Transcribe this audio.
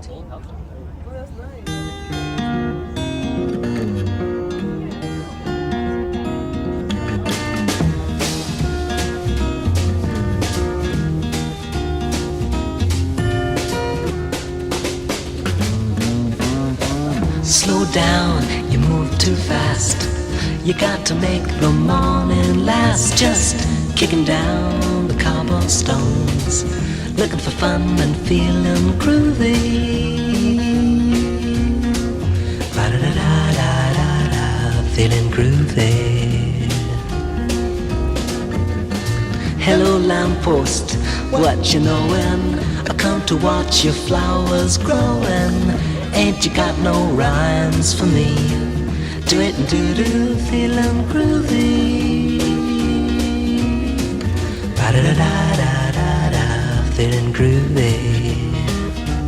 Oh, that's nice. Slow down, you move too fast. You got to make the morning last. Just kicking down the cobblestones, looking for fun and feeling groovy. Ra-da-da-da-da-da, feeling groovy. Hello lamppost, what you knowin'? I come to watch your flowers growin'. Ain't you got no rhymes for me? Do it and do feeling groovy. Ra-da-da-da-da-da, feeling groovy.